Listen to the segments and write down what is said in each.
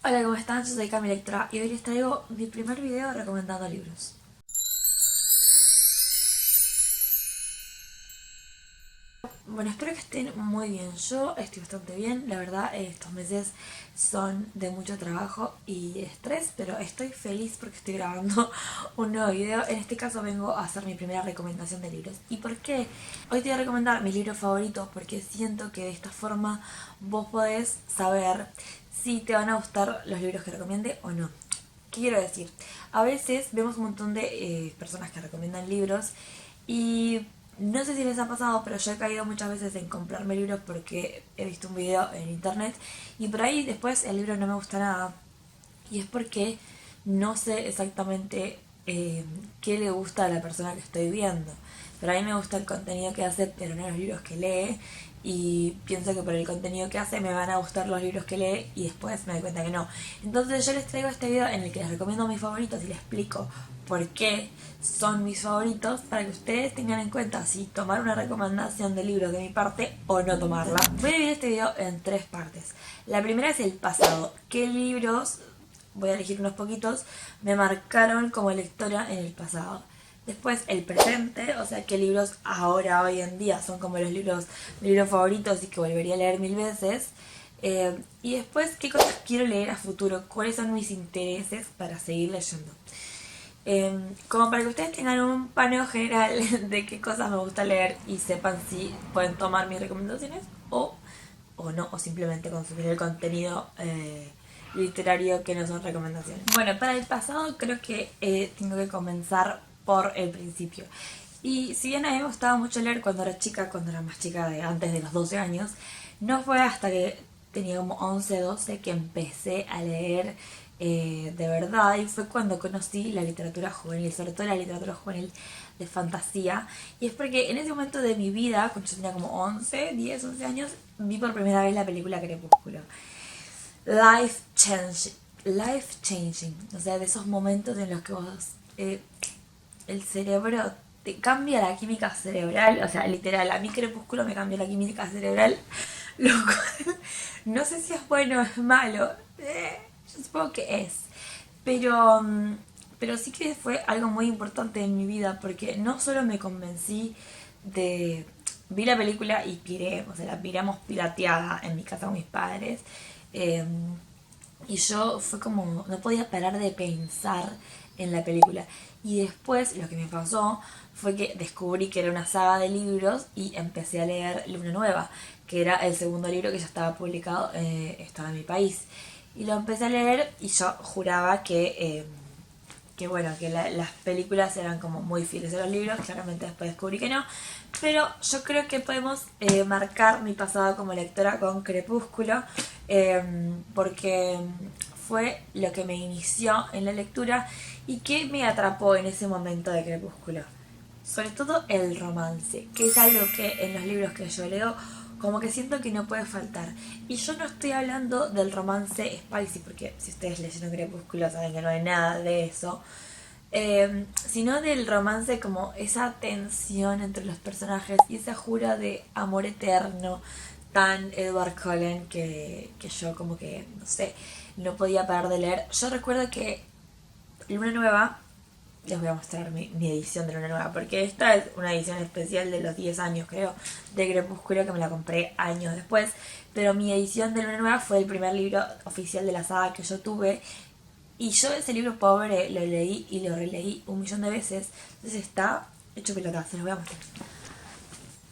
Hola, ¿cómo están? Yo soy Cami Lectra y hoy les traigo mi primer video recomendando libros. Bueno, espero que estén muy bien. Yo estoy bastante bien. La verdad, estos meses son de mucho trabajo y estrés, pero estoy feliz porque estoy grabando un nuevo video. En este caso vengo a hacer mi primera recomendación de libros. ¿Y por qué? Hoy te voy a recomendar mis libros favoritos porque siento que de esta forma vos podés saber si te van a gustar los libros que recomiende o no. ¿Qué quiero decir? A veces vemos un montón de personas que recomiendan libros y no sé si les ha pasado, pero yo he caído muchas veces en comprarme libros porque he visto un video en internet y por ahí después el libro no me gusta nada. Y es porque no sé exactamente qué le gusta a la persona que estoy viendo. Pero a mí me gusta el contenido que hace, pero no los libros que lee. Y pienso que por el contenido que hace me van a gustar los libros que lee y después me doy cuenta que no. Entonces yo les traigo este video en el que les recomiendo mis favoritos y les explico por qué son mis favoritos para que ustedes tengan en cuenta si tomar una recomendación de libros de mi parte o no tomarla. Voy a dividir este video en tres partes. La primera es el pasado. ¿Qué libros, voy a elegir unos poquitos, me marcaron como lectora en el pasado? Después el presente, o sea, qué libros ahora, hoy en día, son como los libros, mis libros favoritos y que volvería a leer 1000 veces. Y después, qué cosas quiero leer a futuro, cuáles son mis intereses para seguir leyendo. Como para que ustedes tengan un paneo general de qué cosas me gusta leer y sepan si pueden tomar mis recomendaciones o no, o simplemente consumir el contenido literario que no son recomendaciones. Bueno, para el pasado creo que tengo que comenzar por el principio. Y si bien a mí me gustaba mucho leer cuando era chica, cuando era más chica de antes de los 12 años, no fue hasta que tenía como 11 12 que empecé a leer de verdad, y fue cuando conocí la literatura juvenil, sobre todo la literatura juvenil de fantasía. Y es porque en ese momento de mi vida, cuando yo tenía como 11 10 11 años, vi por primera vez la película Crepúsculo. Life changing, life changing, o sea, de esos momentos en los que vos el cerebro te cambia la química cerebral, o sea, literal, a mí Crepúsculo me cambió la química cerebral, lo cual no sé si es bueno o es malo, yo supongo que es, pero, pero sí que fue algo muy importante en mi vida porque no solo me convencí de... Vi la película y piré, o sea, la piramos pirateada en mi casa con mis padres. eh, y yo fue como, no podía parar de pensar en la película. Y después lo que me pasó fue que descubrí que era una saga de libros y empecé a leer Luna Nueva, que era el segundo libro que ya estaba publicado, estaba en mi país. Y lo empecé a leer y yo juraba que bueno, que las películas eran como muy fieles a los libros, claramente después descubrí que no, pero yo creo que podemos marcar mi pasado como lectora con Crepúsculo, porque fue lo que me inició en la lectura y que me atrapó en ese momento de Crepúsculo. Sobre todo el romance, que es algo que en los libros que yo leo como que siento que no puede faltar. Y yo no estoy hablando del romance spicy, porque si ustedes leyeron Crepúsculo saben que no hay nada de eso. Sino del romance como esa tensión entre los personajes y esa jura de amor eterno tan Edward Cullen que yo como que, no sé, no podía parar de leer. Yo recuerdo que Luna Nueva, les voy a mostrar mi edición de Luna Nueva, porque esta es una edición especial de los 10 años, creo, de Crepúsculo, que me la compré años después, pero mi edición de Luna Nueva fue el primer libro oficial de la saga que yo tuve, y yo ese libro pobre lo leí y lo releí 1 millón de veces, entonces está hecho pelota, se los voy a mostrar.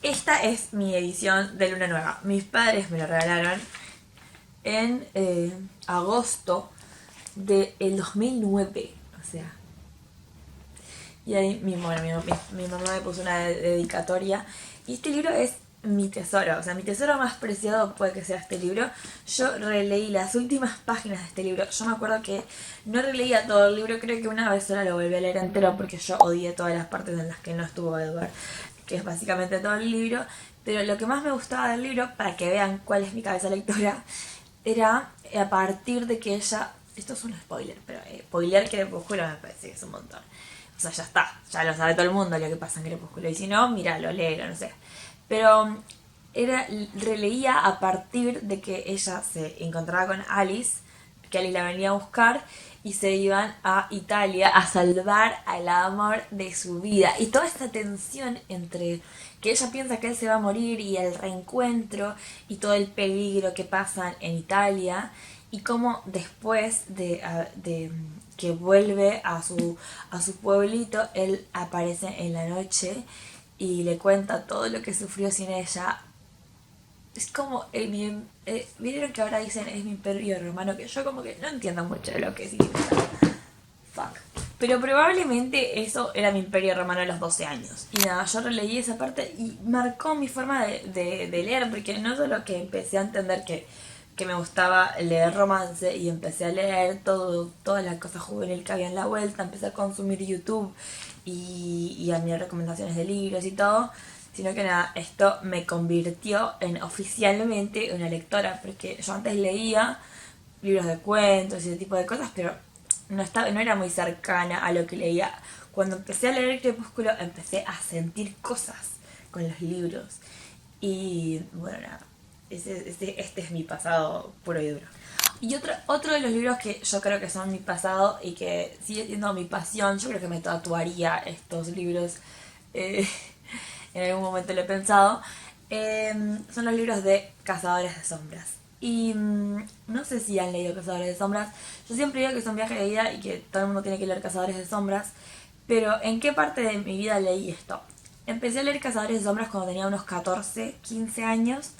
Esta es mi edición de Luna Nueva, mis padres me lo regalaron en agosto del 2009, o sea, y ahí mi mamá me puso una dedicatoria. Y este libro es mi tesoro, o sea, mi tesoro más preciado puede que sea este libro. Yo releí las últimas páginas de este libro. Yo me acuerdo que no releía todo el libro, creo que una vez sola lo volví a leer entero porque yo odié todas las partes en las que no estuvo Edward, que es básicamente todo el libro. Pero lo que más me gustaba del libro, para que vean cuál es mi cabeza lectora, era a partir de que ella... Esto es un spoiler, pero spoiler Crepúsculo me parece que es un montón. O sea, ya está, ya lo sabe todo el mundo lo que pasa en Crepúsculo. Y si no, míralo, léelo, no sé. Pero releía a partir de que ella se encontraba con Alice, que Alice la venía a buscar y se iban a Italia a salvar al amor de su vida. Y toda esta tensión entre que ella piensa que él se va a morir y el reencuentro y todo el peligro que pasan en Italia y cómo después de que vuelve a su pueblito, él aparece en la noche y le cuenta todo lo que sufrió sin ella. Es como, vieron que ahora dicen es mi imperio romano, que yo como que no entiendo mucho de lo que significa. Fuck. Pero probablemente eso era mi imperio romano a los 12 años. Y nada, yo releí esa parte y marcó mi forma de leer, porque no solo que empecé a entender que me gustaba leer romance y empecé a leer toda la cosa juvenil que había en la vuelta, empecé a consumir YouTube y a mirar recomendaciones de libros y todo, sino que nada, esto me convirtió en oficialmente una lectora, porque yo antes leía libros de cuentos y ese tipo de cosas, pero no era muy cercana a lo que leía. Cuando empecé a leer Crepúsculo empecé a sentir cosas con los libros. Y bueno, nada, este es mi pasado puro y duro. Y otro de los libros que yo creo que son mi pasado y que sigue siendo mi pasión, yo creo que me tatuaría estos libros, en algún momento lo he pensado, son los libros de Cazadores de Sombras. Y no sé si han leído Cazadores de Sombras. Yo siempre digo que es un viaje de vida y que todo el mundo tiene que leer Cazadores de Sombras. Pero ¿en qué parte de mi vida leí esto? Empecé a leer Cazadores de Sombras cuando tenía unos 14, 15 años.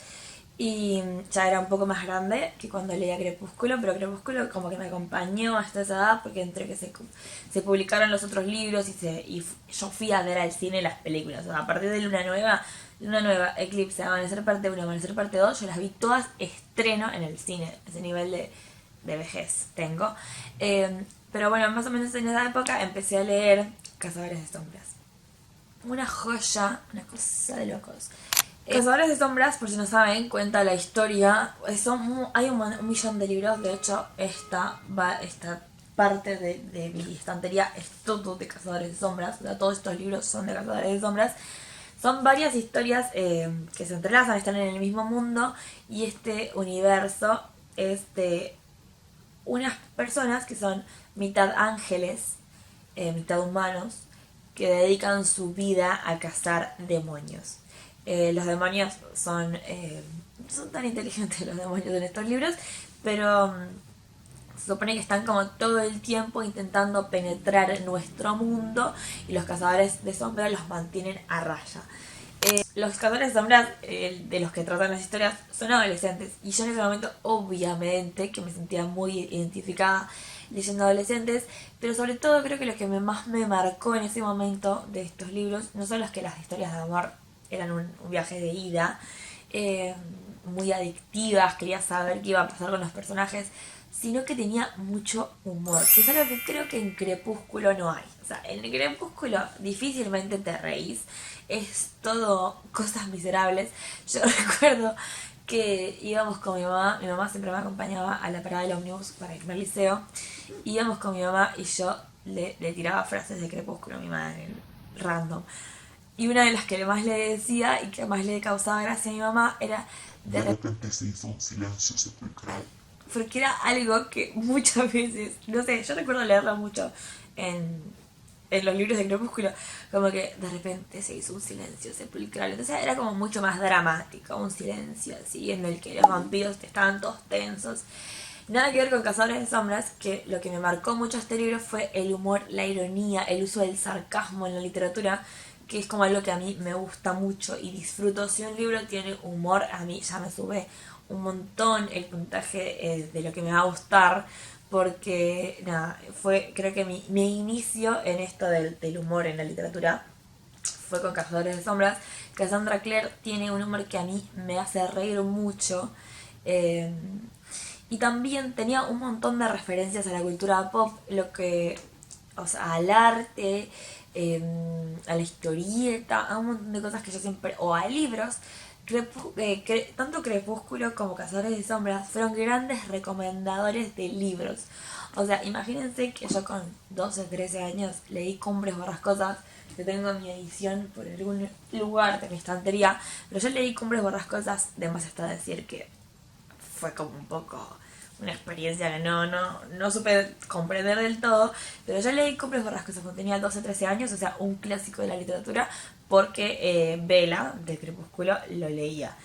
Y ya era un poco más grande que cuando leía Crepúsculo, pero Crepúsculo como que me acompañó hasta esa edad porque entre que se publicaron los otros libros y yo fui a ver al cine las películas. O sea, a partir de Luna Nueva, Eclipse, Amanecer parte 1, Amanecer parte 2, yo las vi todas estreno en el cine. Ese nivel de vejez tengo. Pero bueno, más o menos en esa época empecé a leer Cazadores de Sombras. Una joya, una cosa de locos. Cazadores de Sombras, por si no saben, cuenta la historia. Hay un millón de libros, de hecho, esta parte de mi estantería es todo de Cazadores de Sombras. O sea, todos estos libros son de Cazadores de Sombras. Son varias historias que se entrelazan, están en el mismo mundo. Y este universo es de unas personas que son mitad ángeles, mitad humanos, que dedican su vida a cazar demonios. Los demonios son tan inteligentes los demonios en estos libros, pero se supone que están como todo el tiempo intentando penetrar nuestro mundo y los cazadores de sombras los mantienen a raya. Los cazadores de sombras de los que tratan las historias son adolescentes y yo en ese momento obviamente que me sentía muy identificada leyendo adolescentes, pero sobre todo creo que lo que más me marcó en ese momento de estos libros no son los que las historias de amor eran un viaje de ida, muy adictivas, quería saber qué iba a pasar con los personajes, sino que tenía mucho humor, que es algo que creo que en Crepúsculo no hay. O sea, en Crepúsculo difícilmente te reís, es todo cosas miserables. Yo recuerdo que íbamos con mi mamá siempre me acompañaba a la parada del ómnibus para irme al liceo, íbamos con mi mamá y yo le tiraba frases de Crepúsculo a mi madre, random. Y una de las que más le decía y que más le causaba gracia a mi mamá era de repente se hizo un silencio sepulcral. Porque era algo que muchas veces, no sé, yo recuerdo leerlo mucho en los libros de Crepúsculo, como que de repente se hizo un silencio sepulcral. Entonces era como mucho más dramático, un silencio así en el que los vampiros estaban todos tensos. Nada que ver con Cazadores de Sombras, que lo que me marcó mucho este libro fue el humor, la ironía, el uso del sarcasmo en la literatura, que es como algo que a mí me gusta mucho y disfruto. Si un libro tiene humor, a mí ya me sube un montón el puntaje de lo que me va a gustar, porque nada, fue creo que mi inicio en esto del humor en la literatura fue con Cazadores de Sombras. Cassandra Clare tiene un humor que a mí me hace reír mucho. Y también tenía un montón de referencias a la cultura pop, o sea, al arte, a la historieta, a un montón de cosas que yo siempre, o a libros. Tanto Crepúsculo como Cazadores de Sombras fueron grandes recomendadores de libros. O sea, imagínense que yo con 12, 13 años leí Cumbres Borrascosas, que tengo mi edición por algún lugar de mi estantería, pero yo leí Cumbres Borrascosas, de más está decir que fue como un poco una experiencia que no supe comprender del todo, pero yo leí Cumbres Borrascosas cuando tenía 12 13 años, o sea, un clásico de la literatura, porque Bella, de Crepúsculo, lo leía.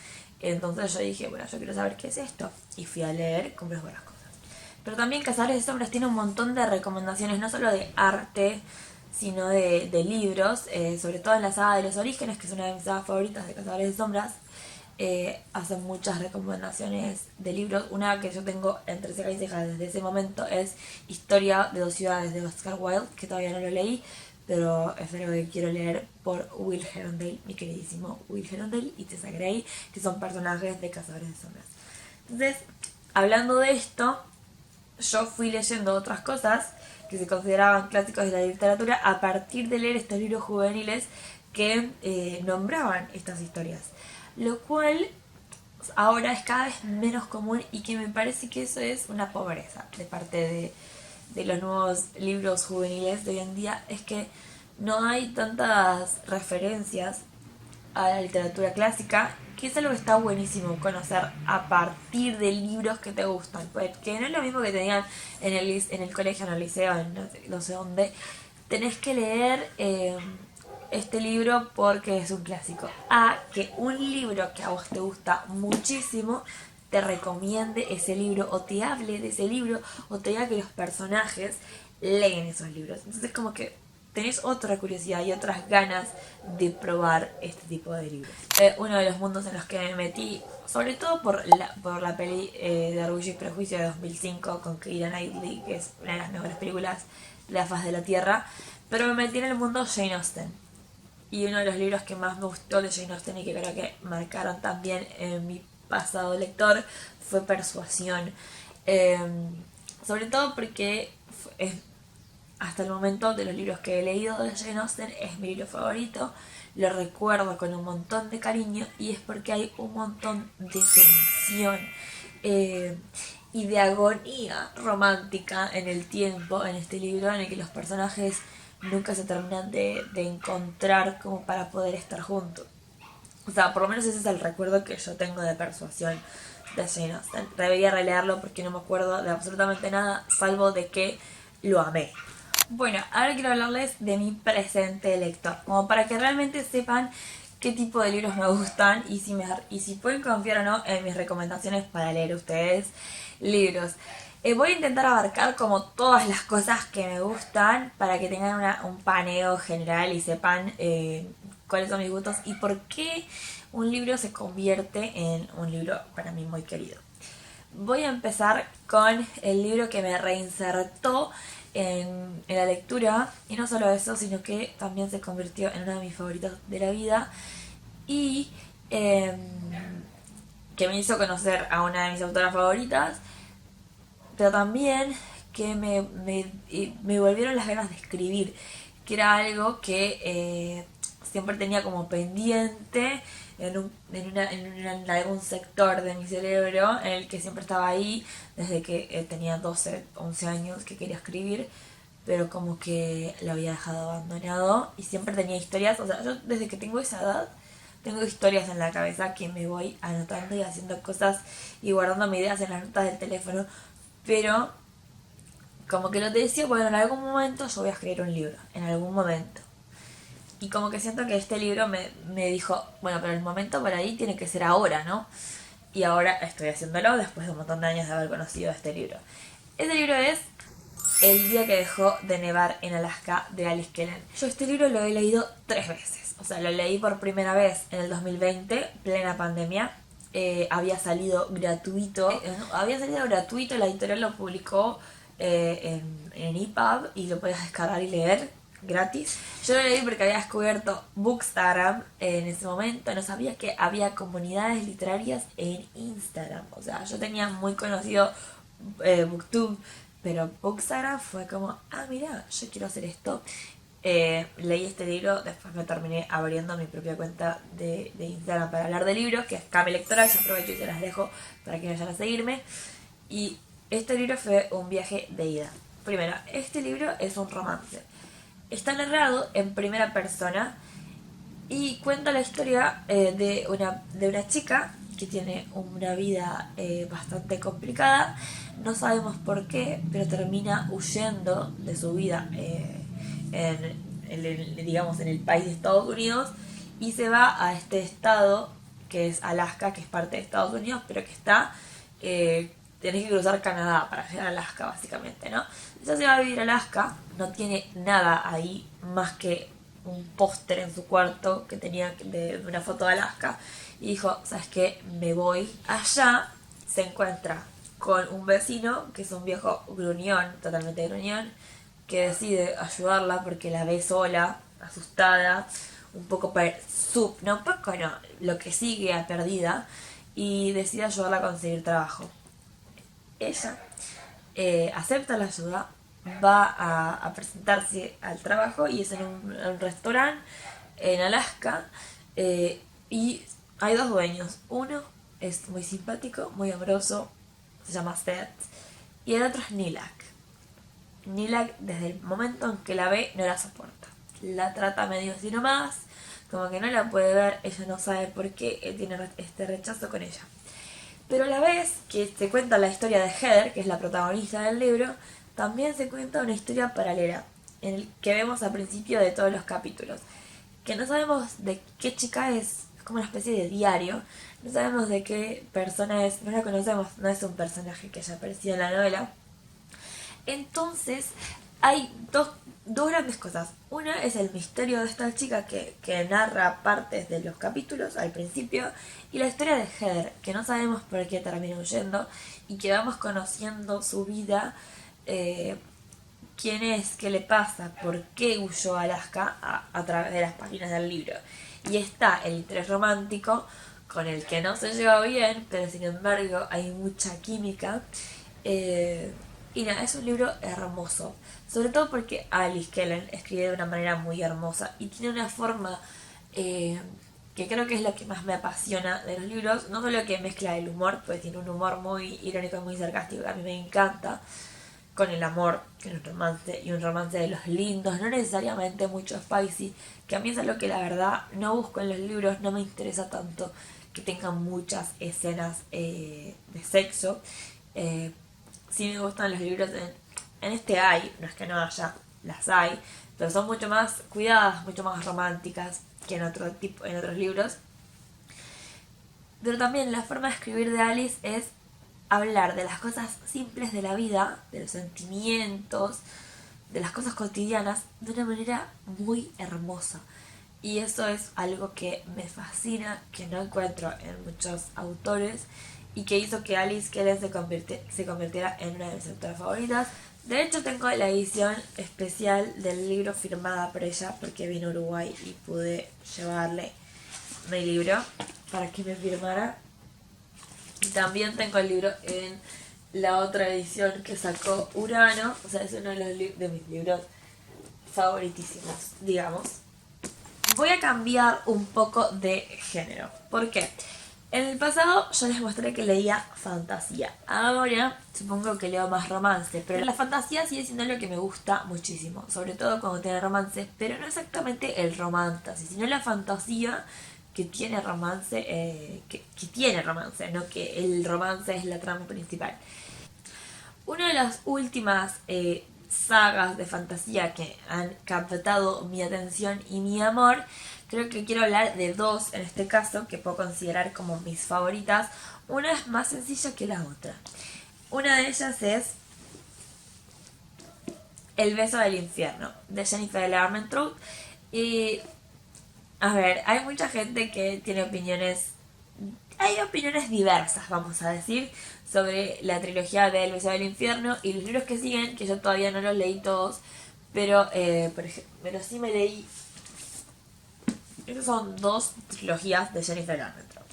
Entonces yo dije, bueno, yo quiero saber qué es esto, y fui a leer Cumbres Borrascosas. Pero también Cazadores de Sombras tiene un montón de recomendaciones, no solo de arte, sino de libros, sobre todo en la saga de los Orígenes, que es una de mis sagas favoritas de Cazadores de Sombras. Hacen muchas recomendaciones de libros. Una que yo tengo entre ceja y ceja desde ese momento es Historia de dos ciudades de Oscar Wilde, que todavía no lo leí, pero es algo que quiero leer por Will Herondale, mi queridísimo Will Herondale y Tessa Gray, que son personajes de Cazadores de Sombras. Entonces, hablando de esto, yo fui leyendo otras cosas que se consideraban clásicos de la literatura a partir de leer estos libros juveniles que nombraban estas historias. Lo cual ahora es cada vez menos común y que me parece que eso es una pobreza de parte de los nuevos libros juveniles de hoy en día. Es que no hay tantas referencias a la literatura clásica, que es algo que está buenísimo conocer a partir de libros que te gustan, porque no es lo mismo que tenían en el colegio, en el liceo, en no sé dónde, tenés que leer este libro porque es un clásico, a que un libro que a vos te gusta muchísimo te recomiende ese libro o te hable de ese libro o te diga que los personajes leen esos libros. Entonces como que tenés otra curiosidad y otras ganas de probar este tipo de libros. Uno de los mundos en los que me metí, sobre todo por la peli de Orgullo y Prejuicio de 2005 con Keira Knightley, que es una de las mejores películas de la faz de la Tierra, pero me metí en el mundo Jane Austen. Y uno de los libros que más me gustó de Jane Austen y que creo que marcaron también en mi pasado lector fue Persuasión. Sobre todo porque es hasta el momento de los libros que he leído de Jane Austen es mi libro favorito. Lo recuerdo con un montón de cariño y es porque hay un montón de tensión y de agonía romántica en el tiempo en este libro, en el que los personajes nunca se terminan de encontrar como para poder estar juntos. O sea, por lo menos ese es el recuerdo que yo tengo de Persuasión de Jane Austen. Debería releerlo porque no me acuerdo de absolutamente nada, salvo de que lo amé. Bueno, ahora quiero hablarles de mi presente lector, como para que realmente sepan qué tipo de libros me gustan y si pueden confiar o no en mis recomendaciones para leer ustedes libros. Voy a intentar abarcar como todas las cosas que me gustan para que tengan un paneo general y sepan cuáles son mis gustos y por qué un libro se convierte en un libro para mí muy querido. Voy a empezar con el libro que me reinsertó en la lectura, y no solo eso, sino que también se convirtió en uno de mis favoritos de la vida y que me hizo conocer a una de mis autoras favoritas, pero también que me volvieron las ganas de escribir, que era algo que siempre tenía como pendiente en algún sector de mi cerebro, en el que siempre estaba ahí desde que tenía 12, 11 años que quería escribir, pero como que lo había dejado abandonado y siempre tenía historias. O sea, yo desde que tengo esa edad tengo historias en la cabeza que me voy anotando y haciendo cosas y guardando mis ideas en las notas del teléfono, pero como que lo te decía, bueno, en algún momento yo voy a escribir un libro, en algún momento. Y como que siento que este libro me dijo, bueno, pero el momento por ahí tiene que ser ahora, ¿no? Y ahora estoy haciéndolo después de un montón de años de haber conocido este libro. Este libro es El día que dejó de nevar en Alaska, de Alice Kellen. Yo este libro lo he leído 3 veces. O sea, lo leí por primera vez en el 2020, plena pandemia. Había salido gratuito. La editorial lo publicó en EPUB y lo podías descargar y leer gratis. Yo lo leí porque había descubierto Bookstagram en ese momento. No sabía que había comunidades literarias en Instagram. O sea, yo tenía muy conocido Booktube, pero Bookstagram fue como, mira, yo quiero hacer esto. Leí este libro, después me terminé abriendo mi propia cuenta de Instagram para hablar de libros, que es Cami Lectora, y yo aprovecho y se las dejo para que vayan a seguirme. Y este libro fue un viaje de ida. Primero, este libro es un romance. Está narrado en primera persona y cuenta la historia de una chica que tiene una vida bastante complicada. No sabemos por qué, pero termina huyendo de su vida digamos, en el país de Estados Unidos, y se va a este estado que es Alaska, que es parte de Estados Unidos, pero que está... tenés que cruzar Canadá para llegar a Alaska, básicamente, ¿no? Ella se va a vivir a Alaska, no tiene nada ahí más que un póster en su cuarto que tenía de una foto de Alaska, y dijo, ¿sabes qué? Me voy. Allá se encuentra con un vecino que es un viejo gruñón, totalmente gruñón, que decide ayudarla porque la ve sola, asustada, un poco no, un poco no, lo que sigue a perdida, y decide ayudarla a conseguir trabajo. Ella acepta la ayuda, va a presentarse al trabajo, y es en un restaurante en Alaska, y hay dos dueños. Uno es muy simpático, muy amoroso, se llama Seth, y el otro es Nilak. Nilak, desde el momento en que la ve, no la soporta. La trata medio así nomás, como que no la puede ver, ella no sabe por qué tiene este rechazo con ella. Pero a la vez que se cuenta la historia de Heather, que es la protagonista del libro, también se cuenta una historia paralela, en el que vemos al principio de todos los capítulos, que no sabemos de qué chica es como una especie de diario, no sabemos de qué persona es, no la conocemos, no es un personaje que haya aparecido en la novela. Entonces hay dos grandes cosas. Una es el misterio de esta chica que narra partes de los capítulos al principio, y la historia de Heather, que no sabemos por qué termina huyendo, y que vamos conociendo su vida, quién es, qué le pasa, por qué huyó a Alaska a través de las páginas del libro. Y está el interés romántico, con el que no se lleva bien, pero sin embargo hay mucha química. Y nada, es un libro hermoso, sobre todo porque Alice Kellen escribe de una manera muy hermosa y tiene una forma que creo que es lo que más me apasiona de los libros. No solo que mezcla el humor, pues tiene un humor muy irónico y muy sarcástico que a mí me encanta, con el amor, con el romance, y un romance de los lindos, no necesariamente mucho spicy, que a mí es algo que la verdad no busco en los libros, no me interesa tanto que tengan muchas escenas de sexo. Sí me gustan los libros, en este hay, no es que no haya, las hay, pero son mucho más cuidadas, mucho más románticas que en en otros libros. Pero también la forma de escribir de Alice es hablar de las cosas simples de la vida, de los sentimientos, de las cosas cotidianas, de una manera muy hermosa. Y eso es algo que me fascina, que no encuentro en muchos autores, y que hizo que Alice Kellen se convirtiera en una de mis autoras favoritas. De hecho, tengo la edición especial del libro firmada por ella, porque vino a Uruguay y pude llevarle mi libro para que me firmara. Y también tengo el libro en la otra edición que sacó Urano, o sea, es uno de mis libros favoritísimos, digamos. Voy a cambiar un poco de género. ¿Por qué? En el pasado yo les mostré que leía fantasía. Ahora supongo que leo más romance, pero la fantasía sigue siendo lo que me gusta muchísimo, sobre todo cuando tiene romance, pero no exactamente el romantasy, sino la fantasía que tiene romance, que tiene romance, no que el romance es la trama principal. Una de las últimas sagas de fantasía que han captado mi atención y mi amor, creo que quiero hablar de dos en este caso que puedo considerar como mis favoritas. Una es más sencilla que la otra. Una de ellas es El beso del infierno, de Jennifer Armentrout. Y a ver, hay mucha gente que tiene opiniones, hay opiniones diversas, vamos a decir, sobre la trilogía de El beso del infierno y los libros que siguen, que yo todavía no los leí todos, pero, pero sí me leí. Esas son dos trilogías de Jennifer Armentrout.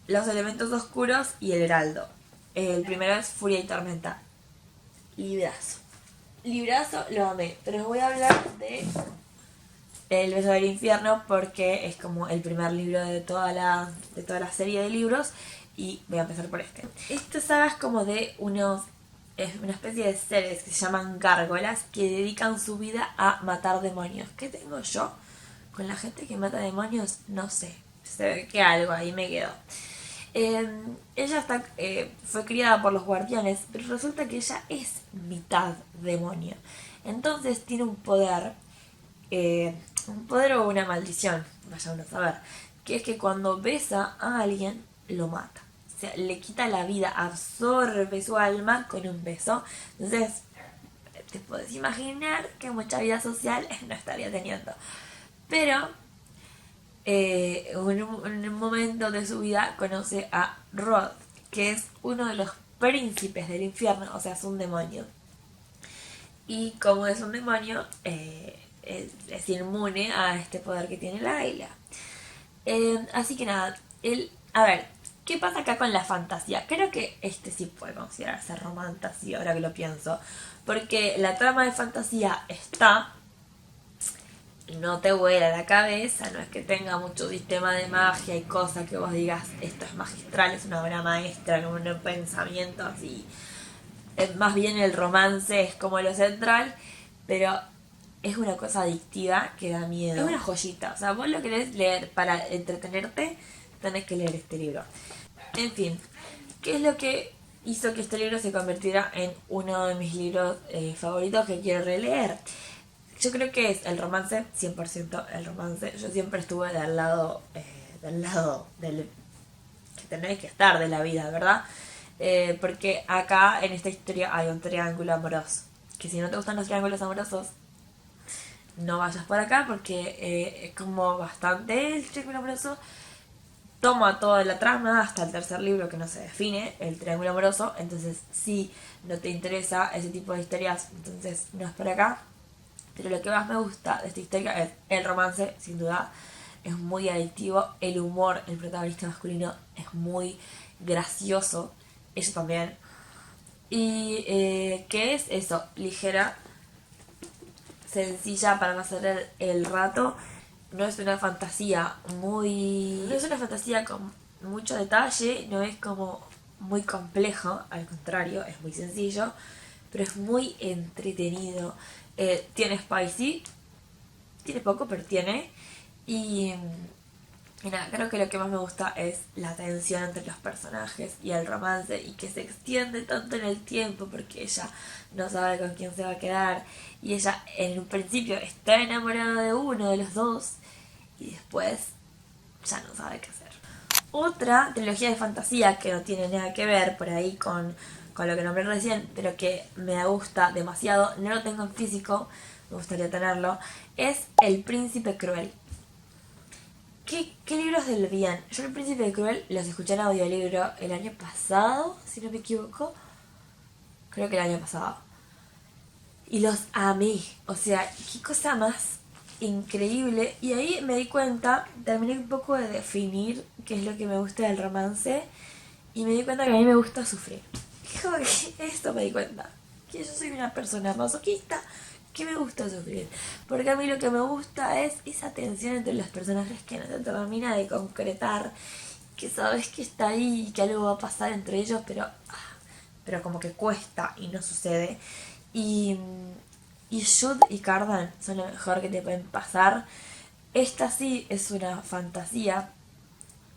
Los elementos oscuros y El heraldo. El primero es Furia y tormenta. Librazo. Librazo, lo amé. Pero voy a hablar de El beso del infierno porque es como el primer libro de toda la serie de libros, y voy a empezar por este. Esta saga es como de es una especie de seres que se llaman gárgolas, que dedican su vida a matar demonios. ¿Qué tengo yo con la gente que mata demonios? No sé. Se ve que algo ahí me quedó. Ella fue criada por los guardianes, pero resulta que ella es mitad demonio. Entonces tiene un poder o una maldición, vaya uno a saber, que es que cuando besa a alguien, lo mata. O sea, le quita la vida, absorbe su alma con un beso. Entonces, te puedes imaginar que mucha vida social no estaría teniendo. Pero en un momento de su vida conoce a Rod, que es uno de los príncipes del infierno, o sea, es un demonio. Y como es un demonio, es inmune a este poder que tiene la águila. Así que nada, a ver, ¿qué pasa acá con la fantasía? Creo que este sí puede considerarse romantasía, ahora que lo pienso. Porque la trama de fantasía está, no te vuela la cabeza, no es que tenga mucho sistema de magia y cosas que vos digas, esto es magistral, es una obra maestra, como un pensamiento así. Más bien el romance es como lo central, pero es una cosa adictiva que da miedo. Es una joyita, o sea, vos lo querés leer para entretenerte, tenés que leer este libro. En fin, ¿qué es lo que hizo que este libro se convirtiera en uno de mis libros favoritos que quiero releer? Yo creo que es el romance, 100% el romance. Yo siempre estuve del lado del que tenéis que estar de la vida, ¿verdad? Porque acá en esta historia hay un triángulo amoroso. Que si no te gustan los triángulos amorosos, no vayas por acá porque es como bastante el triángulo amoroso. Toma toda la trama hasta el tercer libro que no se define, el triángulo amoroso. Entonces, si no te interesa ese tipo de historias, entonces no es por acá. Pero lo que más me gusta de esta historia es el romance, sin duda. Es muy adictivo. El humor, el protagonista masculino es muy gracioso. Ella también. Y ¿qué es eso? Ligera, sencilla para pasar el rato. No es una fantasía muy... No es una fantasía con mucho detalle, no es como muy complejo, al contrario, es muy sencillo, pero es muy entretenido. Tiene spicy, tiene poco, pero tiene. Y nada, creo que lo que más me gusta es la tensión entre los personajes y el romance y que se extiende tanto en el tiempo porque ella no sabe con quién se va a quedar y ella en un principio está enamorada de uno de los dos y después ya no sabe qué hacer. Otra trilogía de fantasía que no tiene nada que ver por ahí con lo que nombré recién, pero que me gusta demasiado, no lo tengo en físico, me gustaría tenerlo, es El Príncipe Cruel. ¿Qué libros del bien? Yo El Príncipe Cruel los escuché en audiolibro el año pasado, si no me equivoco. Creo que el año pasado. Y los amé. O sea, qué cosa más increíble. Y ahí me di cuenta, terminé un poco de definir qué es lo que me gusta del romance. Y me di cuenta que a mí me gusta sufrir. Esto me di cuenta. Que yo soy una persona masoquista que me gusta sufrir. Porque a mí lo que me gusta es esa tensión entre los personajes que no se termina de concretar. Que sabes que está ahí y que algo va a pasar entre ellos, pero como que cuesta y no sucede. Y Jude y Cardan son lo mejor que te pueden pasar. Esta sí es una fantasía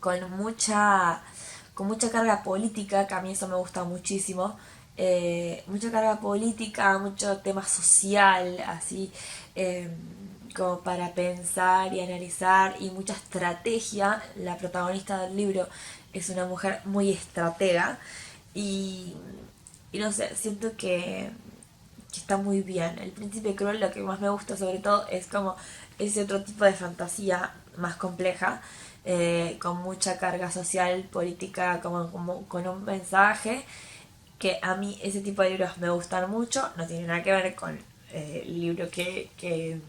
con mucha carga política, que a mí eso me gusta muchísimo. Mucha carga política, mucho tema social, así como para pensar y analizar, y mucha estrategia. La protagonista del libro es una mujer muy estratega y, y no sé, siento que está muy bien. El Príncipe Cruel lo que más me gusta sobre todo es como ese otro tipo de fantasía más compleja, con mucha carga social, política, como con un mensaje, que a mí ese tipo de libros me gustan mucho, no tiene nada que ver con el libro que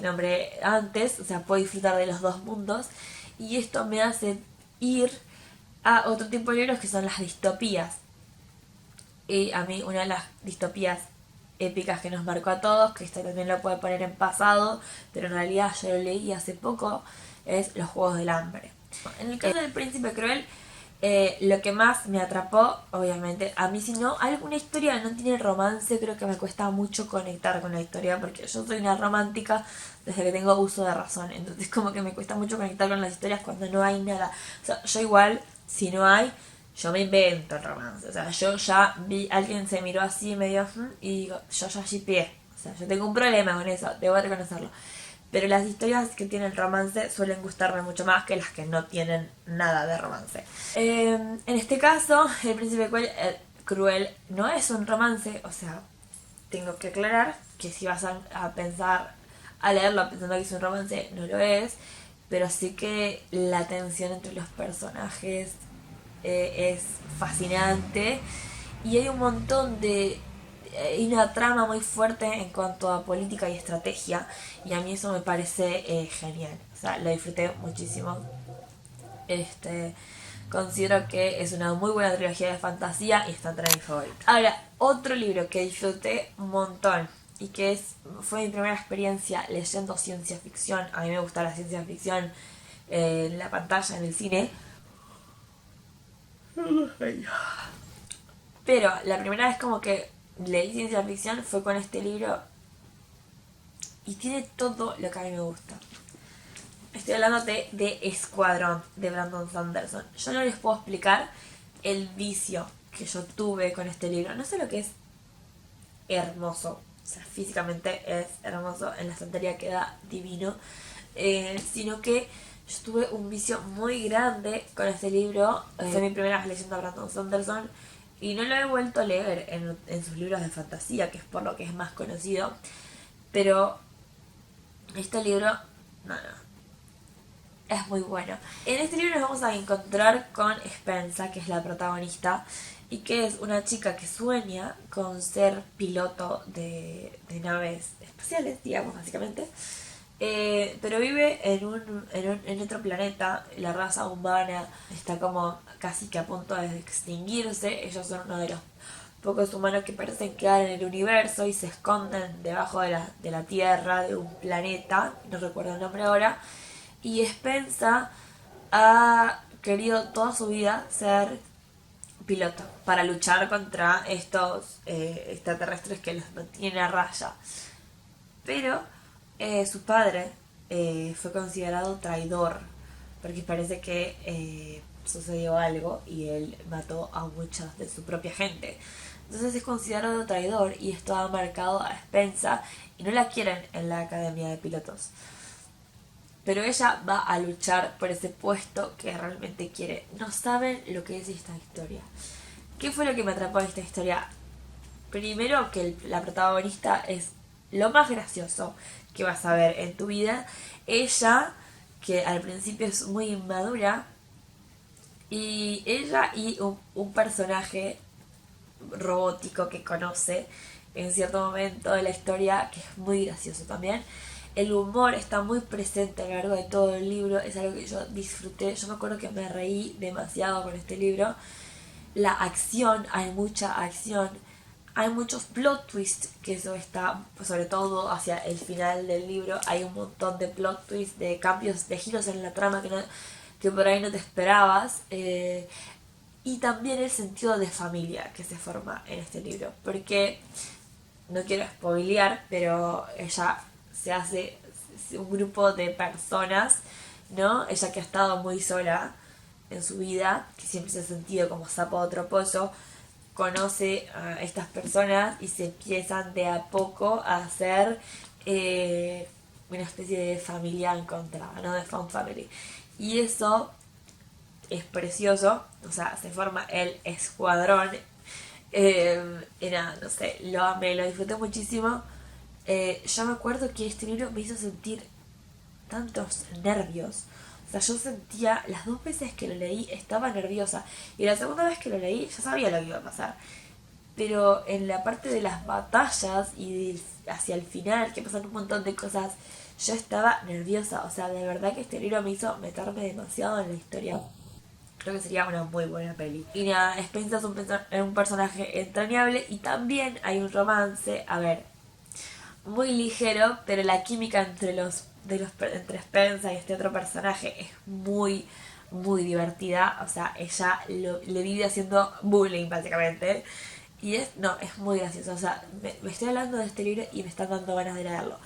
nombré antes, o sea, puedo disfrutar de los dos mundos, y esto me hace ir a otro tipo de libros que son las distopías. Y a mí una de las distopías épicas que nos marcó a todos, que esto también lo puede poner en pasado, pero en realidad yo lo leí hace poco, es Los Juegos del Hambre. En el caso del Príncipe Cruel, Lo que más me atrapó, obviamente, a mí si no, alguna historia no tiene romance, creo que me cuesta mucho conectar con la historia, porque yo soy una romántica desde que tengo uso de razón, entonces como que me cuesta mucho conectar con las historias cuando no hay nada. O sea, yo igual, si no hay, yo me invento el romance. O sea, yo ya vi, alguien se miró así medio, y digo, yo ya shipeé. O sea, yo tengo un problema con eso, debo reconocerlo. Pero las historias que tienen romance suelen gustarme mucho más que las que no tienen nada de romance. En este caso, El Príncipe Cruel no es un romance, o sea, tengo que aclarar que si vas a pensar, a leerlo pensando que es un romance, no lo es, pero sí que la tensión entre los personajes es fascinante y hay un montón de... Hay una trama muy fuerte en cuanto a política y estrategia y a mí eso me parece genial. O sea, lo disfruté muchísimo. Este, considero que es una muy buena trilogía de fantasía y está entre mis favoritos. Ahora, otro libro que disfruté un montón y que fue mi primera experiencia leyendo ciencia ficción. A mí me gusta la ciencia ficción en la pantalla, en el cine. Pero la primera vez como que leí ciencia ficción fue con este libro y tiene todo lo que a mí me gusta. Estoy hablando de Escuadrón de Brandon Sanderson. Yo no les puedo explicar el vicio que yo tuve con este libro. No sé lo que es hermoso. O sea, físicamente es hermoso. En la estantería queda divino. Sino que yo tuve un vicio muy grande con este libro. Fue mi primera vez leyendo a Brandon Sanderson. Y no lo he vuelto a leer en sus libros de fantasía, que es por lo que es más conocido. Pero este libro, no. Es muy bueno. En este libro nos vamos a encontrar con Spensa, que es la protagonista, y que es una chica que sueña con ser piloto de naves espaciales, digamos, básicamente. Pero vive en otro planeta, la raza humana está como casi que a punto de extinguirse, ellos son uno de los pocos humanos que parecen quedar en el universo y se esconden debajo de la Tierra, de un planeta, no recuerdo el nombre ahora, y Spensa ha querido toda su vida ser piloto para luchar contra estos extraterrestres que los mantienen a raya. Pero su padre fue considerado traidor porque parece que sucedió algo y él mató a muchas de su propia gente. Entonces es considerado traidor y esto ha marcado a Spensa y no la quieren en la academia de pilotos. Pero ella va a luchar por ese puesto que realmente quiere. No saben lo que es esta historia. ¿Qué fue lo que me atrapó en esta historia? Primero que la protagonista es lo más gracioso que vas a ver en tu vida. Ella, que al principio es muy inmadura, y ella y un personaje robótico que conoce en cierto momento de la historia, que es muy gracioso también. El humor está muy presente a lo largo de todo el libro, es algo que yo disfruté, yo me acuerdo que me reí demasiado con este libro. La acción, hay mucha acción, hay muchos plot twists, que eso está sobre todo hacia el final del libro, hay un montón de plot twists, de cambios, de giros en la trama que por ahí no te esperabas. Y también el sentido de familia que se forma en este libro, porque no quiero spoilear, pero ella se hace un grupo de personas, ¿no? Ella que ha estado muy sola en su vida, que siempre se ha sentido como sapo de otro pozo, conoce a estas personas y se empiezan de a poco a hacer una especie de familia encontrada, ¿no? De fan family. Y eso es precioso, o sea, se forma el escuadrón. Y nada, no sé, lo amé, lo disfruté muchísimo. Yo me acuerdo que este libro me hizo sentir tantos nervios. O sea, yo sentía, las dos veces que lo leí estaba nerviosa. Y la segunda vez que lo leí ya sabía lo que iba a pasar. Pero en la parte de las batallas y hacia el final, que pasan un montón de cosas, yo estaba nerviosa. O sea, de verdad que este libro me hizo meterme demasiado en la historia. Creo que sería una muy buena peli. Y nada, Spencer es un personaje entrañable y también hay un romance, a ver, muy ligero, pero la química entre entre Spencer y este otro personaje es muy, muy divertida, o sea, ella le vive haciendo bullying básicamente. Y es muy gracioso, o sea, me estoy hablando de este libro y me están dando ganas de leerlo.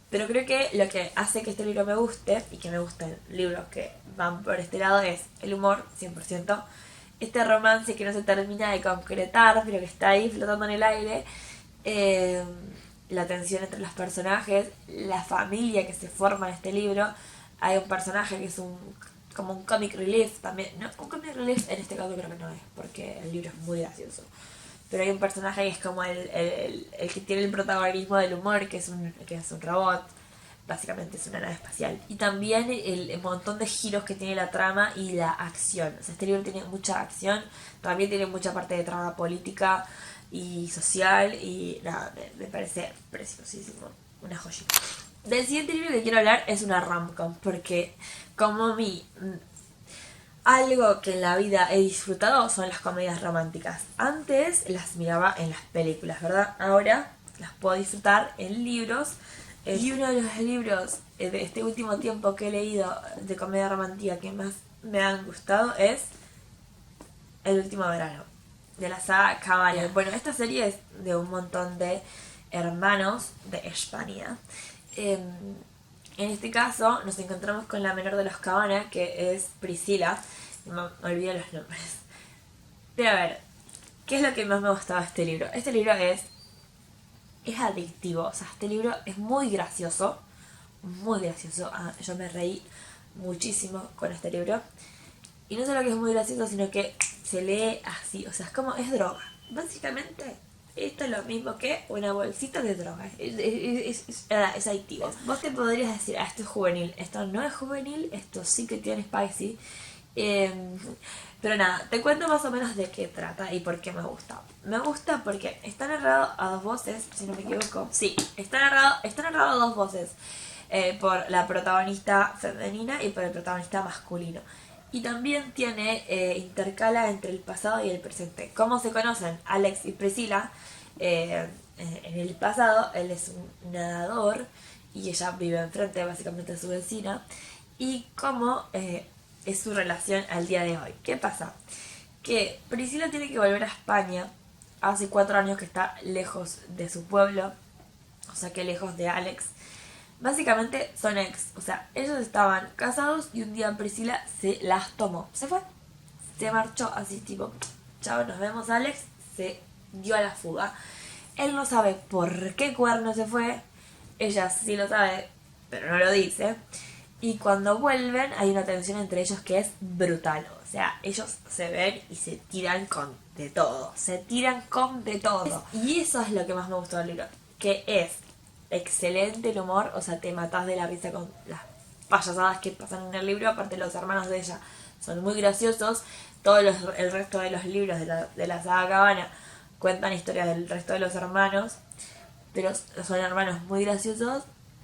Pero creo que lo que hace que este libro me guste, y que me gusten libros que van por este lado, es el humor, 100%. Este romance que no se termina de concretar, pero que está ahí flotando en el aire. eh, la tensión entre los personajes, la familia que se forma en este libro. Hay un personaje que es como un comic relief también. No, un comic relief en este caso creo que no es, porque el libro es muy gracioso. Pero hay un personaje que es como el que tiene el protagonismo del humor, que es un robot. Básicamente es una nave espacial. Y también el montón de giros que tiene la trama y la acción. O sea, este libro tiene mucha acción, también tiene mucha parte de trama política y social. Y nada, me parece preciosísimo. Una joyita. Del siguiente libro que quiero hablar es una rom-com, porque como algo que en la vida he disfrutado son las comedias románticas. Antes las miraba en las películas, ¿verdad? Ahora las puedo disfrutar en libros. Y uno de los libros de este último tiempo que he leído de comedia romántica que más me han gustado es El último verano, de la saga Cabana. Bueno, esta serie es de un montón de hermanos de España. En este caso nos encontramos con la menor de los Cabana, que es Priscila. Me olvidé los nombres. Pero a ver, ¿qué es lo que más me gustaba de este libro? Este libro es adictivo. O sea, este libro es muy gracioso. Muy gracioso. Yo me reí muchísimo con este libro. Y no solo que es muy gracioso, sino que se lee así. O sea, es droga. Básicamente, esto es lo mismo que una bolsita de droga. Es adictivo. Vos te podrías decir, esto es juvenil. Esto no es juvenil, esto sí que tiene spicy. Pero nada, te cuento más o menos de qué trata y por qué me gusta. Me gusta porque está narrado a dos voces, si no me equivoco. Sí, está narrado a dos voces. Por la protagonista femenina y por el protagonista masculino. Y también intercala entre el pasado y el presente. ¿Cómo se conocen Alex y Priscila? En el pasado, él es un nadador y ella vive enfrente, básicamente, de su vecina. Y cómo es su relación al día de hoy. ¿Qué pasa? Que Priscila tiene que volver a España. Hace 4 años que está lejos de su pueblo, o sea que lejos de Alex. Básicamente son ex, o sea, ellos estaban casados y un día Priscila se las tomó. Se fue, se marchó así tipo, chao, nos vemos Alex, se dio a la fuga. Él no sabe por qué cuerno se fue, ella sí lo sabe, pero no lo dice. Y cuando vuelven hay una tensión entre ellos que es brutal. O sea, ellos se ven y se tiran con de todo. Se tiran con de todo. Y eso es lo que más me gustó del libro. Que es excelente el humor. O sea, te matas de la risa con las payasadas que pasan en el libro. Aparte los hermanos de ella son muy graciosos. El resto de los libros de la saga Cabana cuentan historias del resto de los hermanos. Pero son hermanos muy graciosos.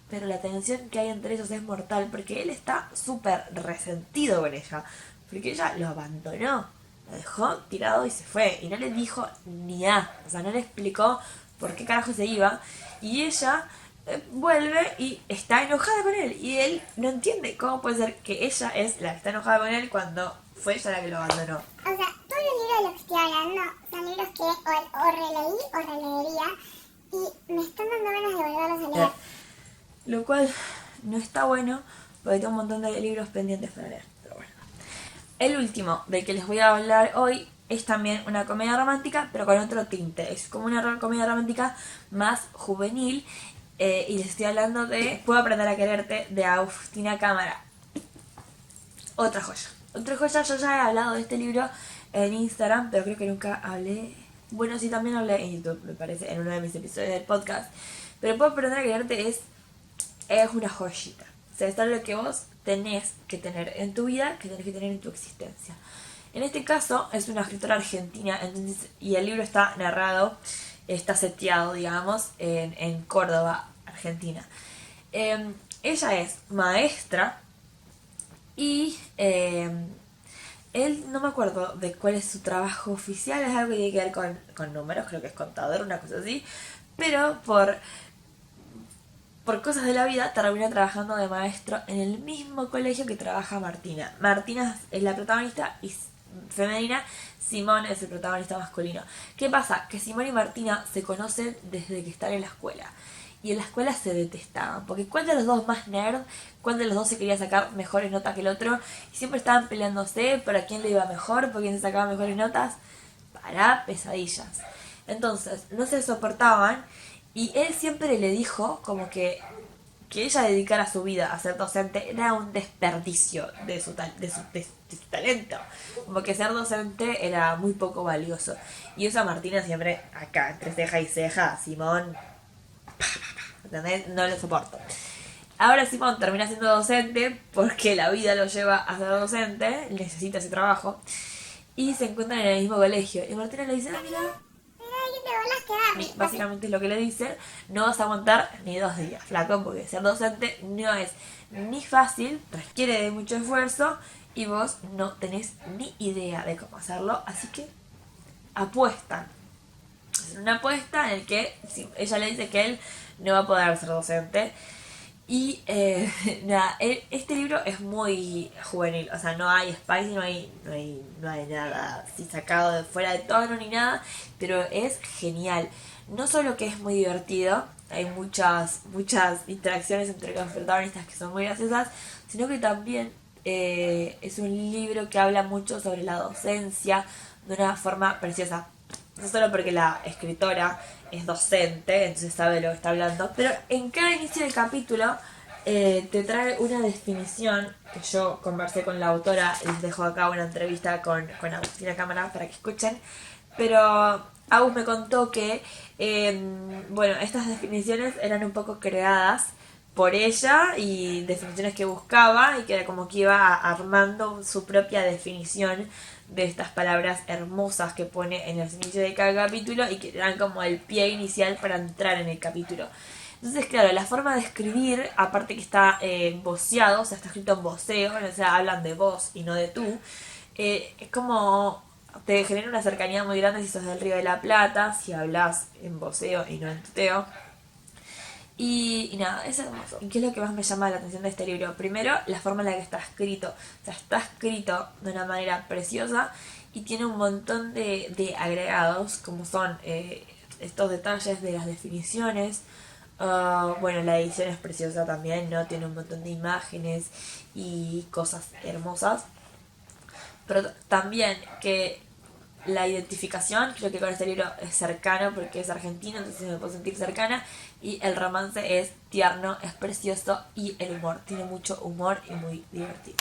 Pero la tensión que hay entre ellos es mortal, porque él está súper resentido con ella, porque ella lo abandonó, lo dejó tirado y se fue, y no le dijo ni a, o sea, no le explicó por qué carajo se iba, y ella vuelve y está enojada con él, y él no entiende cómo puede ser que ella es la que está enojada con él cuando fue ella la que lo abandonó. O sea, todos los libros de los que estoy hablando son libros que o releí o releería, y me están dando ganas de volverlos a leer. Lo cual no está bueno, porque tengo un montón de libros pendientes para leer. Pero bueno. El último del que les voy a hablar hoy es también una comedia romántica, pero con otro tinte. Es como una comedia romántica más juvenil. Y les estoy hablando de Puedo aprender a quererte, de Agustina Cámara. Otra joya. Otra joya, yo ya he hablado de este libro en Instagram, pero creo que nunca hablé. Bueno, sí, también hablé en YouTube, me parece, en uno de mis episodios del podcast. Pero Puedo aprender a quererte es una joyita. O sea, esto es lo que vos tenés que tener en tu vida, que tenés que tener en tu existencia. En este caso es una escritora argentina, entonces, y el libro está narrado, está seteado, digamos, en Córdoba, Argentina. Ella es maestra y él, no me acuerdo de cuál es su trabajo oficial, es algo que tiene que ver con números, creo que es contador, una cosa así, pero por por cosas de la vida termina trabajando de maestro en el mismo colegio que trabaja Martina. Martina es la protagonista y femenina, Simón es el protagonista masculino. ¿Qué pasa? Que Simón y Martina se conocen desde que están en la escuela. Y en la escuela se detestaban, porque ¿cuál de los dos más nerd? ¿Cuál de los dos se quería sacar mejores notas que el otro? Y siempre estaban peleándose para quién le iba mejor, por quién se sacaba mejores notas. Para pesadillas. Entonces, no se soportaban y él siempre le dijo como que ella dedicara su vida a ser docente era un desperdicio de su talento. Como que ser docente era muy poco valioso. Y eso a Martina siempre acá, entre ceja y ceja, Simón, ¿entendés? No lo soporto. Ahora Simón termina siendo docente porque la vida lo lleva a ser docente, necesita ese trabajo. Y se encuentran en el mismo colegio. Y Martina le dice, ah, mira, básicamente es lo que le dice, no vas a aguantar ni 2 días, flaco, porque ser docente no es ni fácil, requiere de mucho esfuerzo y vos no tenés ni idea de cómo hacerlo, así que apuestan. Es una apuesta en el que ella le dice que él no va a poder ser docente. Y nada, este libro es muy juvenil, o sea, no hay spicy, no hay nada así sacado de fuera de tono ni nada, pero es genial. No solo que es muy divertido, hay muchas interacciones entre los protagonistas que son muy graciosas, sino que también es un libro que habla mucho sobre la docencia de una forma preciosa. No solo porque la escritora es docente, entonces sabe de lo que está hablando, pero en cada inicio del capítulo te trae una definición que yo conversé con la autora, les dejo acá una entrevista con Agustina Cámara para que escuchen, pero Agus me contó que, bueno, estas definiciones eran un poco creadas por ella y definiciones que buscaba y que era como que iba armando su propia definición de estas palabras hermosas que pone en el inicio de cada capítulo y que dan como el pie inicial para entrar en el capítulo. Entonces, claro, la forma de escribir, aparte que está voceado, o sea, está escrito en voceo, o sea, hablan de vos y no de tú, es como te genera una cercanía muy grande si sos del Río de la Plata, si hablas en voceo y no en tuteo. Y nada, es hermoso. ¿Y qué es lo que más me llama la atención de este libro? Primero, la forma en la que está escrito. O sea, está escrito de una manera preciosa y tiene un montón de agregados, como son estos detalles de las definiciones. Bueno, la edición es preciosa también, ¿no? Tiene un montón de imágenes y cosas hermosas. Pero también que la identificación, creo que con este libro es cercano porque es argentino, entonces me puedo sentir cercana. Y el romance es tierno, es precioso y el humor, tiene mucho humor y muy divertido.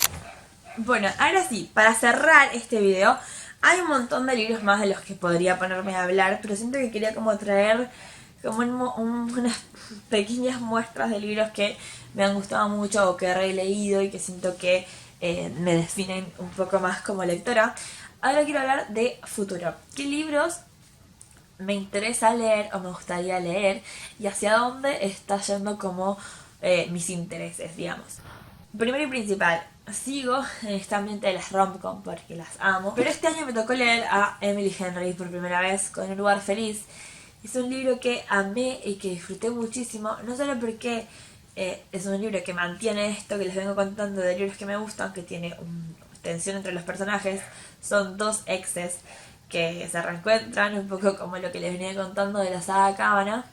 Bueno, ahora sí, para cerrar este video, hay un montón de libros más de los que podría ponerme a hablar, pero siento que quería como traer como unas pequeñas muestras de libros que me han gustado mucho o que he releído y que siento que me definen un poco más como lectora. Ahora quiero hablar de futuro. ¿Qué libros me interesa leer o me gustaría leer y hacia dónde está yendo como mis intereses, digamos? Primero y principal, sigo en este ambiente de las rom-com porque las amo, pero este año me tocó leer a Emily Henry por primera vez con Un lugar feliz. Es un libro que amé y que disfruté muchísimo, no solo porque es un libro que mantiene esto que les vengo contando de libros que me gustan, que tiene tensión entre los personajes, son dos exes que se reencuentran, un poco como lo que les venía contando de la saga Cábana,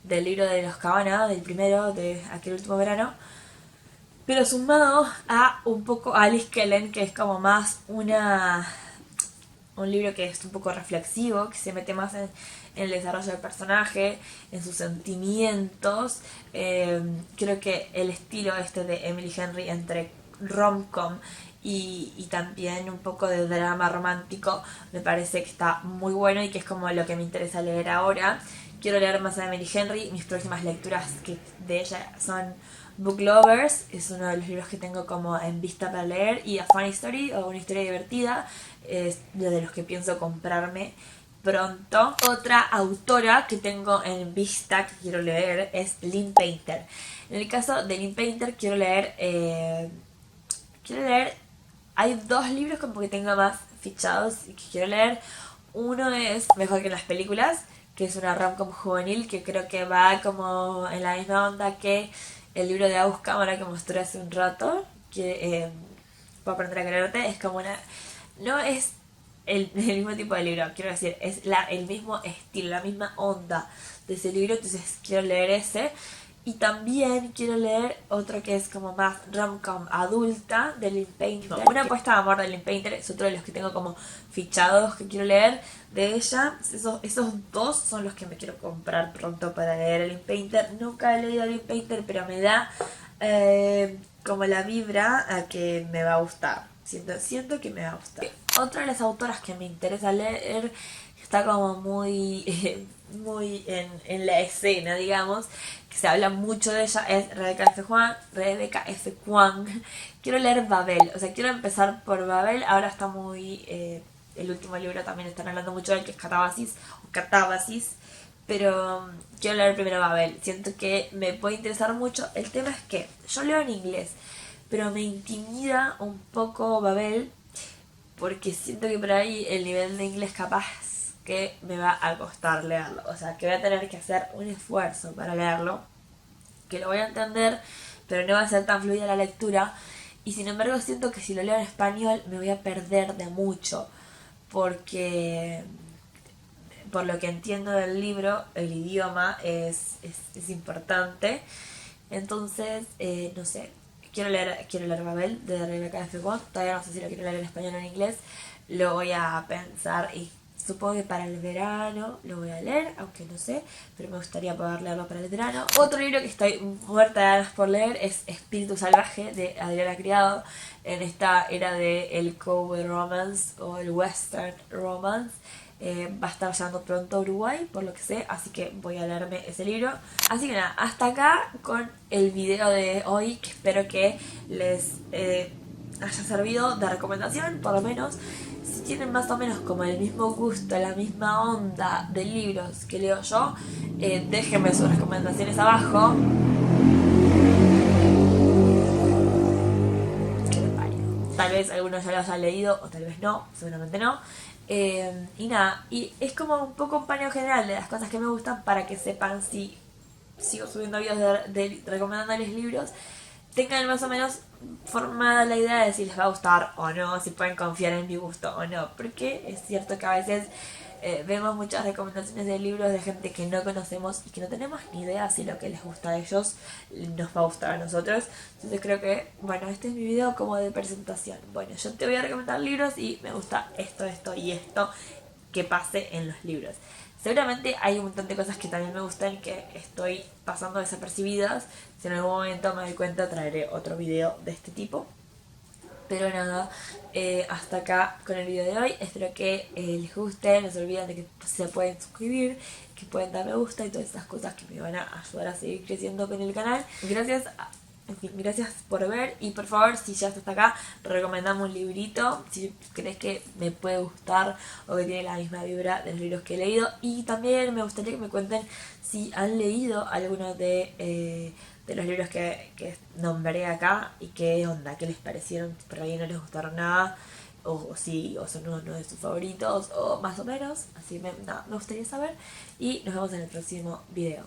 del libro de los Cábana, del primero, de aquel último verano, pero sumado a un poco a Alice Kellen, que es como más un libro que es un poco reflexivo, que se mete más en el desarrollo del personaje, en sus sentimientos. Creo que el estilo este de Emily Henry entre rom-com y también un poco de drama romántico me parece que está muy bueno y que es como lo que me interesa leer ahora. Quiero leer más a Emily Henry. Mis próximas lecturas de ella son Book Lovers, es uno de los libros que tengo como en vista para leer, y A Funny Story, o Una historia divertida, es de los que pienso comprarme pronto. Otra autora que tengo en vista que quiero leer es Lynn Painter. En el caso de Lynn Painter quiero leer, hay 2 libros como que tengo más fichados y que quiero leer. Uno es Mejor que las películas, que es una rom-com juvenil que creo que va como en la misma onda que el libro de Agus Cámara que mostré hace un rato, que para aprender a quererte, es como una... No es el mismo tipo de libro, quiero decir, es el mismo estilo, la misma onda de ese libro, entonces quiero leer ese. Y también quiero leer otro que es como más rom-com adulta de Lynn Painter. Una apuesta de amor de Lynn Painter es otro de los que tengo como fichados que quiero leer de ella. Esos dos son los que me quiero comprar pronto para leer a Lynn Painter. Nunca he leído a Lynn Painter, pero me da como la vibra a que me va a gustar. Siento que me va a gustar. Otra de las autoras que me interesa leer está como muy muy en la escena, digamos, que se habla mucho de ella, es Rebecca F. Kuang. Quiero leer Babel, o sea, quiero empezar por Babel. Ahora está muy... el último libro también están hablando mucho de él, que es Catábasis, pero quiero leer primero Babel. Siento que me puede interesar mucho. El tema es que yo leo en inglés, pero me intimida un poco Babel, porque siento que por ahí el nivel de inglés capaz que me va a costar leerlo. O sea, que voy a tener que hacer un esfuerzo para leerlo, que lo voy a entender, pero no va a ser tan fluida la lectura. Y sin embargo siento que si lo leo en español me voy a perder de mucho, porque por lo que entiendo del libro, el idioma es importante. Entonces, no sé, quiero leer Babel de Rebecca F. Kuang. Todavía no sé si lo quiero leer en español o en inglés. Lo voy a pensar y supongo que para el verano lo voy a leer, aunque no sé, pero me gustaría poder leerlo para el verano. Otro libro que estoy muerta de ganas por leer es Espíritu Salvaje de Adriana Criado, en esta era de el cowboy romance o el western romance. Va a estar llegando pronto a Uruguay, por lo que sé, así que voy a leerme ese libro. Así que nada, hasta acá con el video de hoy, que espero que les haya servido de recomendación, por lo menos. Si tienen más o menos como el mismo gusto, la misma onda de libros que leo yo, déjenme sus recomendaciones abajo. Tal vez algunos ya los hayan leído o tal vez no, seguramente no. Y nada, y es como un poco un paneo general de las cosas que me gustan para que sepan si sigo subiendo videos de recomendándoles libros, tengan más o menos formada la idea de si les va a gustar o no, si pueden confiar en mi gusto o no, porque es cierto que a veces vemos muchas recomendaciones de libros de gente que no conocemos y que no tenemos ni idea si lo que les gusta a ellos nos va a gustar a nosotros. Entonces creo que, bueno, este es mi video como de presentación. Bueno, yo te voy a recomendar libros y me gusta esto y esto que pase en los libros. Seguramente hay un montón de cosas que también me gustan que estoy pasando desapercibidas. Si en algún momento me doy cuenta traeré otro video de este tipo. Pero nada, hasta acá con el video de hoy. Espero que les guste. No se olviden de que se pueden suscribir, que pueden dar me gusta y todas esas cosas que me van a ayudar a seguir creciendo con el canal. Gracias por ver y por favor, si ya hasta acá, recomendame un librito si crees que me puede gustar o que tiene la misma vibra de los libros que he leído. Y también me gustaría que me cuenten si han leído alguno de los libros que nombré acá y qué onda, qué les parecieron, si por ahí no les gustaron nada o si o son uno de sus favoritos o más o menos. Así me gustaría saber y nos vemos en el próximo video.